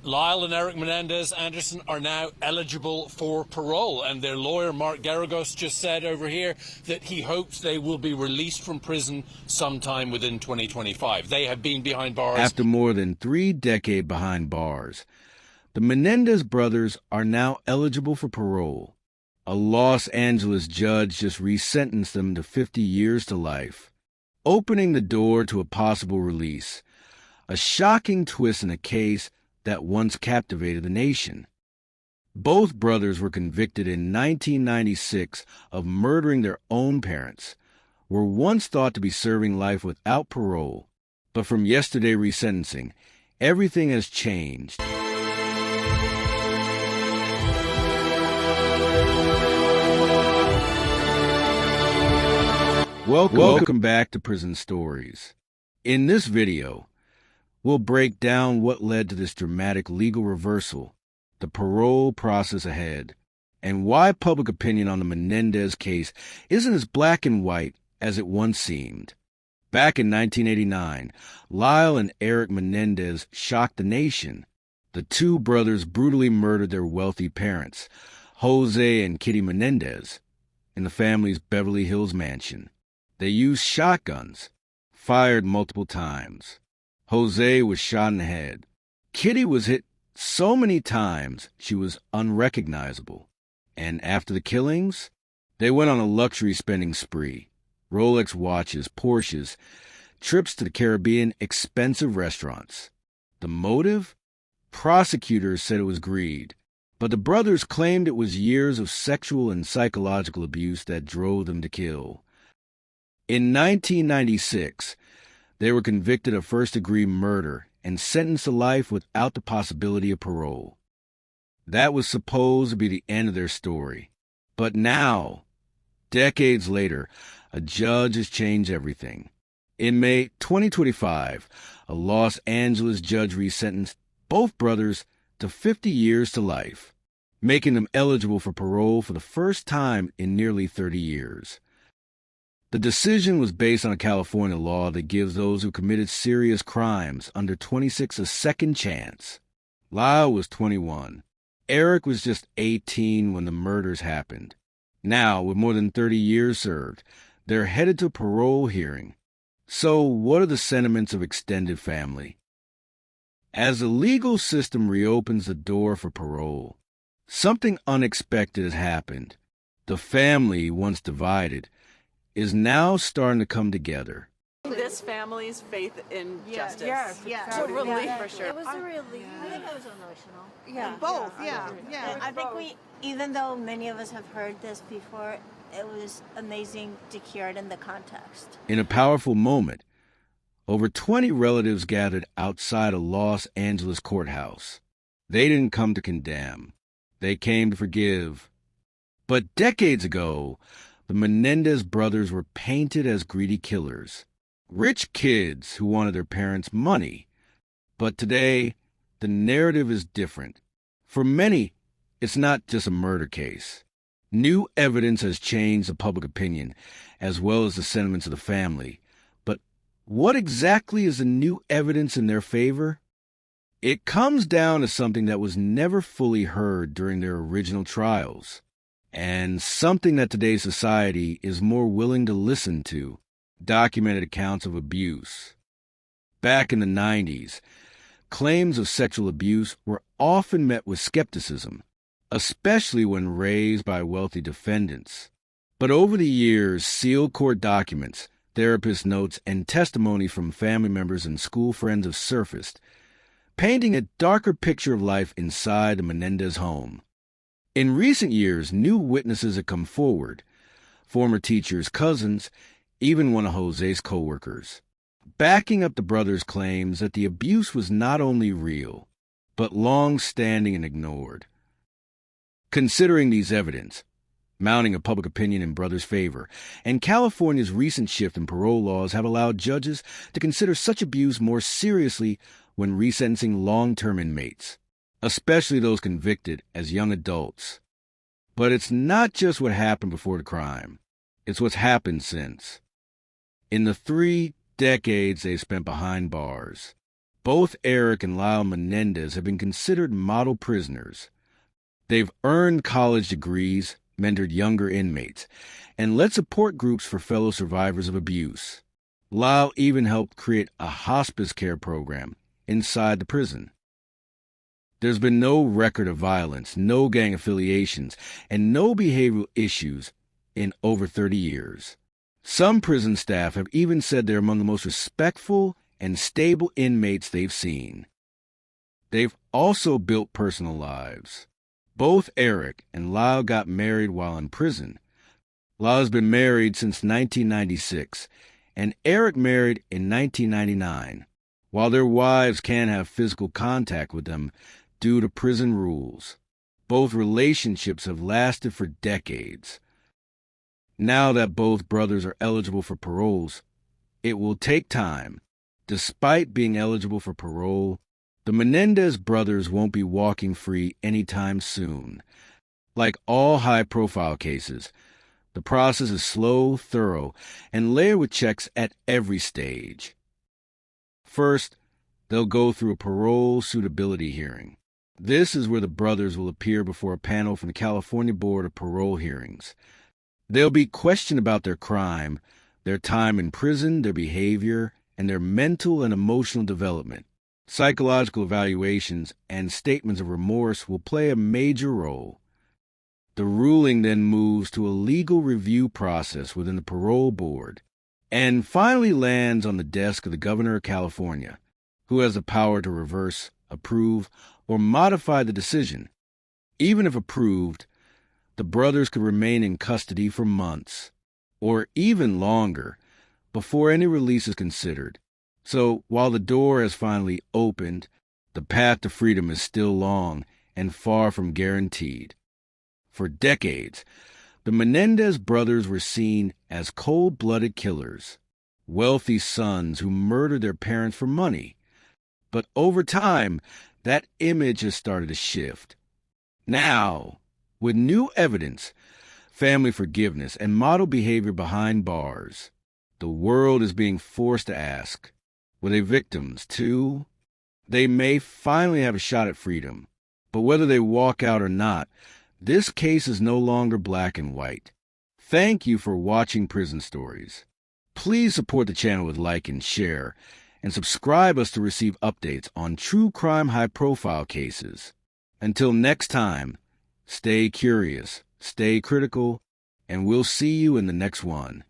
Lyle and Erik Menendez Anderson are now eligible for parole, and their lawyer, Mark Garagos, just said over here that he hopes they will be released from prison sometime within 2025. They have been behind bars. After more than 3 decades behind bars, the Menendez brothers are now eligible for parole. A Los Angeles judge just resentenced them to 50 years to life, opening the door to a possible release. A shocking twist in a case that once captivated the nation. Both brothers were convicted in 1996 of murdering their own parents, were once thought to be serving life without parole, but from yesterday's resentencing, everything has changed. Welcome back to Prison Stories. In this video, we'll break down what led to this dramatic legal reversal, the parole process ahead, and why public opinion on the Menendez case isn't as black and white as it once seemed. Back in 1989, Lyle and Erik Menendez shocked the nation. The two brothers brutally murdered their wealthy parents, Jose and Kitty Menendez, in the family's Beverly Hills mansion. They used shotguns, fired multiple times. Jose was shot in the head. Kitty was hit so many times she was unrecognizable. And after the killings, they went on a luxury spending spree. Rolex watches, Porsches, trips to the Caribbean, expensive restaurants. The motive? Prosecutors said it was greed, but the brothers claimed it was years of sexual and psychological abuse that drove them to kill. In 1996, they were convicted of first-degree murder and sentenced to life without the possibility of parole. That was supposed to be the end of their story. But now, decades later, a judge has changed everything. In May 2025, a Los Angeles judge resentenced both brothers to 50 years to life, making them eligible for parole for the first time in nearly 30 years. The decision was based on a California law that gives those who committed serious crimes under 26 a second chance. Lyle was 21. Erik was just 18 when the murders happened. Now, with more than 30 years served, they're headed to a parole hearing. So, what are the sentiments of extended family? As the legal system reopens the door for parole, something unexpected has happened. The family, once divided, is now starting to come together. This family's faith in justice. Yes. To relief, for sure. It was a relief. I think it was emotional. Yeah, both. Yeah. I think even though many of us have heard this before, it was amazing to hear it in the context. In a powerful moment, over 20 relatives gathered outside a Los Angeles courthouse. They didn't come to condemn. They came to forgive. But decades ago, the Menendez brothers were painted as greedy killers, rich kids who wanted their parents' money. But today, the narrative is different. For many, it's not just a murder case. New evidence has changed the public opinion, as well as the sentiments of the family. But what exactly is the new evidence in their favor? It comes down to something that was never fully heard during their original trials, and something that today's society is more willing to listen to: documented accounts of abuse. Back in the 90s, claims of sexual abuse were often met with skepticism, especially when raised by wealthy defendants. But over the years, sealed court documents, therapist notes, and testimony from family members and school friends have surfaced, painting a darker picture of life inside the Menendez home. In recent years, new witnesses have come forward: former teachers, cousins, even one of Jose's co-workers, backing up the brothers' claims that the abuse was not only real, but long-standing and ignored. Considering these evidence, mounting a public opinion in brothers' favor, and California's recent shift in parole laws have allowed judges to consider such abuse more seriously when resentencing long-term inmates, especially those convicted as young adults. But it's not just what happened before the crime. It's what's happened since. In the 3 decades they spent behind bars, Both Erik and Lyle Menendez have been considered model prisoners. They've earned college degrees, mentored younger inmates, and led support groups for fellow survivors of abuse. Lyle even helped create a hospice care program inside the prison. There's been no record of violence, no gang affiliations, and no behavioral issues in over 30 years. Some prison staff have even said they're among the most respectful and stable inmates they've seen. They've also built personal lives. Both Erik and Lyle got married while in prison. Lyle's been married since 1996, and Erik married in 1999. While their wives can have physical contact with them due to prison rules, both relationships have lasted for decades. Now that both brothers are eligible for paroles, it will take time. Despite being eligible for parole, the Menendez brothers won't be walking free anytime soon. Like all high-profile cases, the process is slow, thorough, and layered with checks at every stage. First, they'll go through a parole suitability hearing. This is where the brothers will appear before a panel from the California Board of Parole Hearings. They'll be questioned about their crime, their time in prison, their behavior, and their mental and emotional development. Psychological evaluations and statements of remorse will play a major role. The ruling then moves to a legal review process within the parole board and finally lands on the desk of the governor of California, who has the power to reverse, approve, or modify the decision. Even if approved, the brothers could remain in custody for months, or even longer, before any release is considered. So while the door has finally opened, the path to freedom is still long and far from guaranteed. For decades, the Menendez brothers were seen as cold-blooded killers, wealthy sons who murdered their parents for money. But over time, that image has started to shift. Now, with new evidence, family forgiveness, and model behavior behind bars, the world is being forced to ask, were they victims too? They may finally have a shot at freedom, but whether they walk out or not, this case is no longer black and white. Thank you for watching Prison Stories. Please support the channel with like and share, and subscribe us to receive updates on true crime high-profile cases. Until next time, stay curious, stay critical, and we'll see you in the next one.